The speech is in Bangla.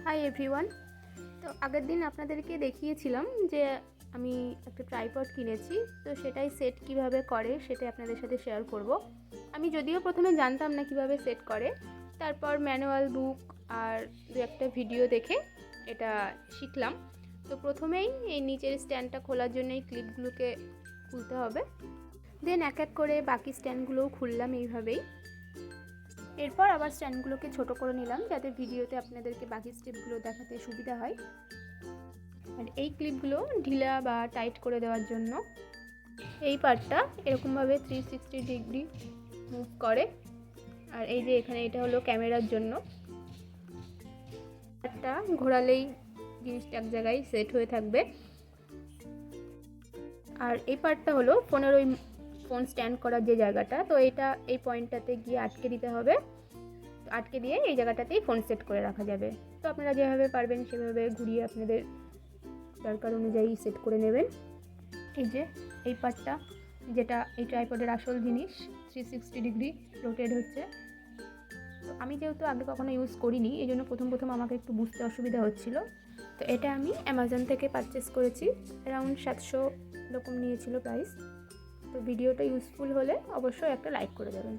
Hi everyone. তো আগের দিন আপনাদেরকে দেখিয়েছিলাম যে আমি একটা ট্রাইপড কিনেছি, তো সেটাই সেট কিভাবে করে সেটাই আপনাদের সাথে শেয়ার করব। আমি যদিও প্রথমে জানতাম না কিভাবে সেট করে, তারপর ম্যানুয়াল বুক আর দু একটা ভিডিও দেখে এটা শিখলাম। তো প্রথমেই এই নিচের স্ট্যান্ডটা খোলার জন্য এই ক্লিপগুলোকে খুলতে হবে, দেন এক এক করে বাকি স্ট্যান্ডগুলোও খুললাম এইভাবেই। এরপর আবার স্ট্যান্ডগুলোকে ছোট করে নিলাম যাতে ভিডিওতে আপনাদেরকে বাকি স্টেপগুলো দেখাতে সুবিধা হয়। আর এই ক্লিপগুলো ঢিলা বা টাইট করে দেওয়ার জন্য এই পার্টটা এরকমভাবে 360 ডিগ্রি মুভ করে। আর এই যে এখানে এটা হলো ক্যামেরার জন্য, পার্টটা ঘোরালেই জিনিসটা এক জায়গায় সেট হয়ে থাকবে। আর এই পার্টটা হলো ফোনের ওই ফোন স্ট্যান্ড করার যে জায়গাটা, তো এটা এই পয়েন্টটাতে গিয়ে আটকে দিতে হবে। আটকে দিয়ে এই জায়গাটাতেই ফোন সেট করে রাখা যাবে। তো আপনারা যেভাবে পারবেন সেভাবে ঘুরিয়ে আপনাদের দরকার অনুযায়ী সেট করে নেবেন। এই যে এই পার্টটা, যেটা এই ট্রাইপডের আসল জিনিস, 360 ডিগ্রি রোটেট হচ্ছে। তো আমি যেহেতু আগে কখনো ইউজ করিনি, এই জন্য প্রথম আমাকে একটু বুঝতে অসুবিধা হচ্ছিল। তো এটা আমি অ্যামাজন থেকে পারচেস করেছি, অ্যারাউন্ড 700 এরকম নিয়েছিল প্রাইস। তো ভিডিওটা ইউজফুল হলে অবশ্যই একটা লাইক করে দেবেন।